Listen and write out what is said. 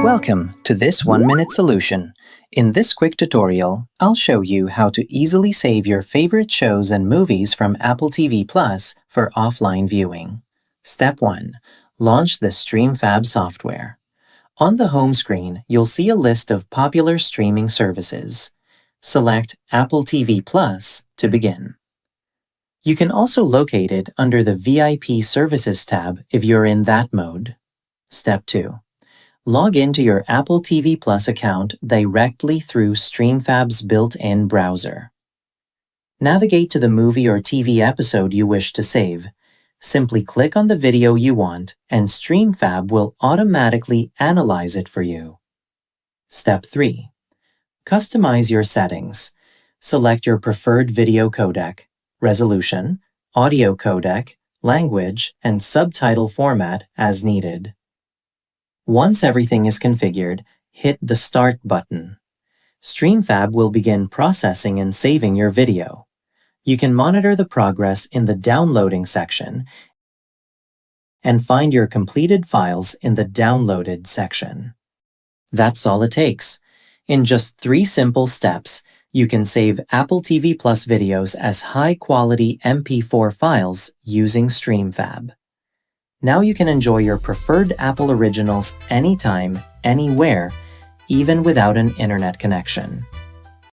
Welcome to this 1-minute solution. In this quick tutorial, I'll show you how to easily save your favorite shows and movies from Apple TV Plus for offline viewing. Step 1. Launch the StreamFab software. On the home screen, you'll see a list of popular streaming services. Select Apple TV Plus to begin. You can also locate it under the VIP Services tab if you're in that mode. Step 2. Log into your Apple TV Plus account directly through StreamFab's built-in browser. Navigate to the movie or TV episode you wish to save. Simply click on the video you want, and StreamFab will automatically analyze it for you. Step 3. Customize your settings. Select your preferred video codec, resolution, audio codec, language, and subtitle format as needed. Once everything is configured, hit the Start button. StreamFab will begin processing and saving your video. You can monitor the progress in the Downloading section and find your completed files in the Downloaded section. That's all it takes. In just 3 simple steps, you can save Apple TV Plus videos as high-quality MP4 files using StreamFab. Now you can enjoy your preferred Apple originals anytime, anywhere, even without an internet connection.